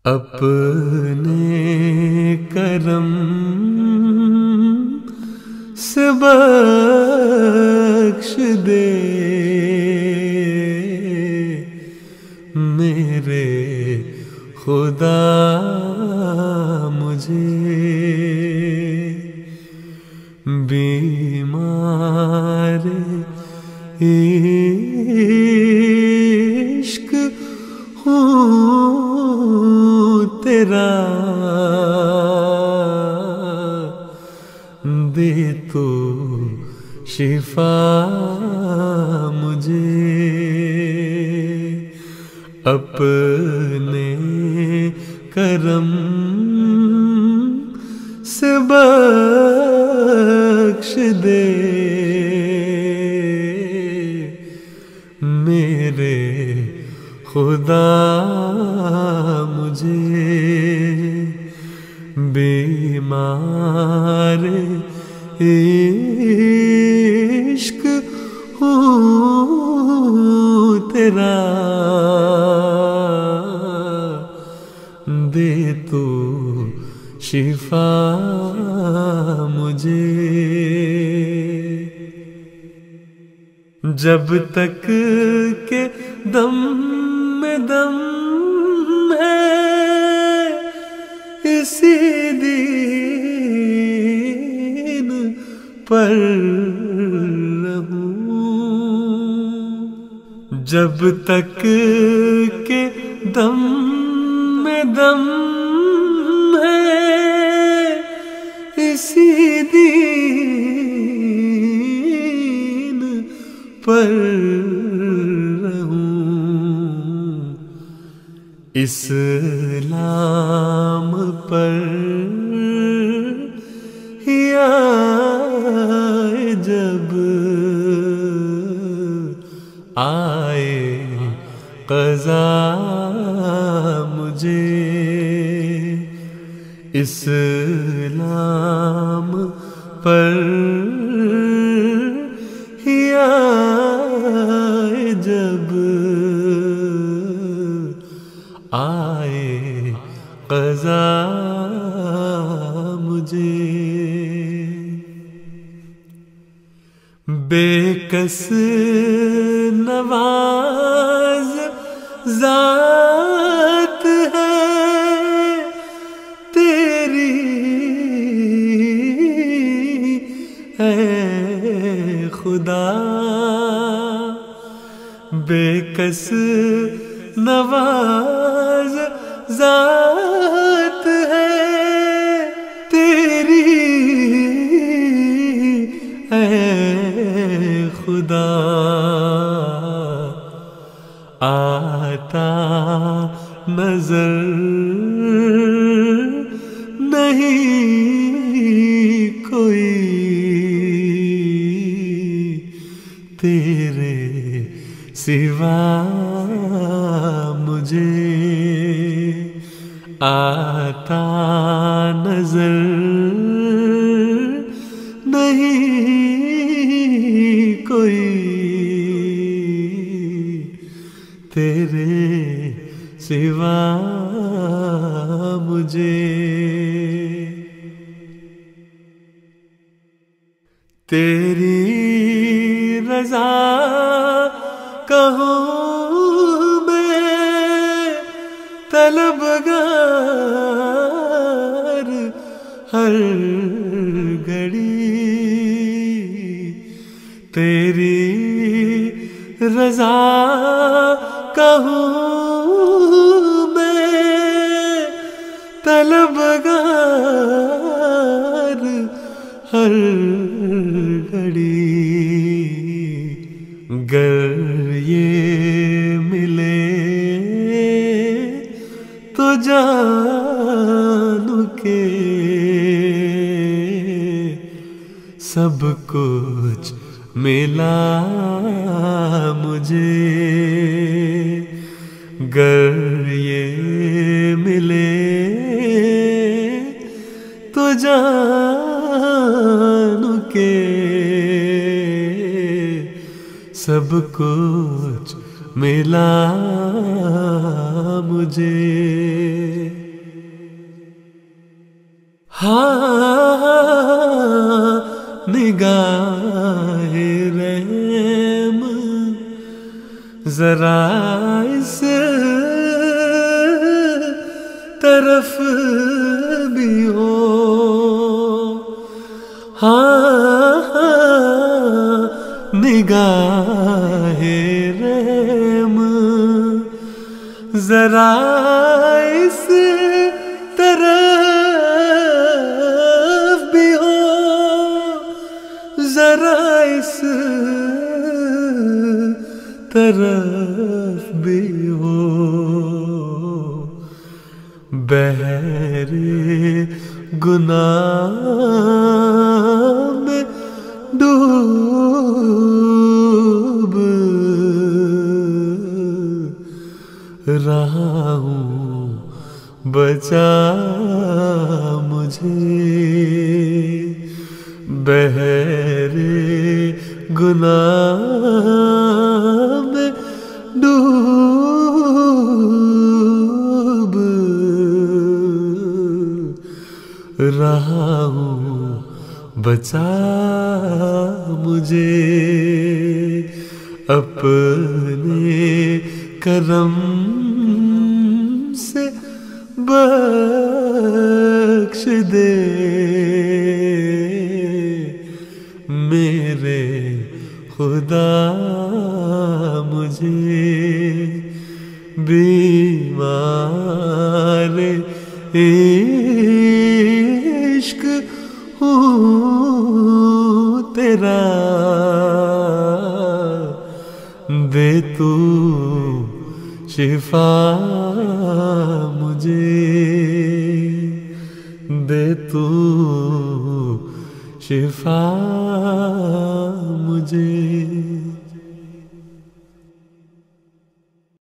اپنے کرم سے بخش دے میرے خدا مجھے، بیمار عشق ہوں تیرا، دے تو شفا مجھے، اپنے کرم سے بخش دے میرے خدا مجھے، بیمار عشق ہوں تیرا، دے تو شفا مجھے، جب تک کہ دم میں دم ہے اسی دین پر رہوں، جب تک کہ دم میں دم ہے اسی دین پر رہوں، اسلام پر ہی آئے جب آئے قضا مجھے، اسلام پر ہی آئے جب آئے قضا مجھے، بے کس نواز ذات ہے تیری اے خدا، بے کس نواز ذات ہے تیری اے خدا، آتا نظر نہیں کوئی تیرے سوا مجھے، آتا نظر نہیں کوئی تیرے سوا مجھے، تیری رضا کہوں میں طلبگار ہر گھڑی، تیری رضا کہوں میں طلبگار ہر گھڑی، گر یہ ملے تو جانوں کہ سب کچھ ملا مجھے، گر یہ ملے تو جانوں کہ سب کچھ ملا مجھے۔ ہاں نگاہ رحم ذرا اس طرف بھی ہو، ہاں نگاہ رحم ذرا اس طرف بھی ہو، ذرا اس طرف بھی ہو، بحر گناہ میں ڈوب رہا ہوں، بچا مجھے، بحر گناہ میں ڈوب رہا ہوں، بچا مجھے، اپنے کرم سے بخش دے میرے خدا مجھے، بیمار عشق ہوں تیرا، دے تو شفا مجھے، دے تو شفا مجھے۔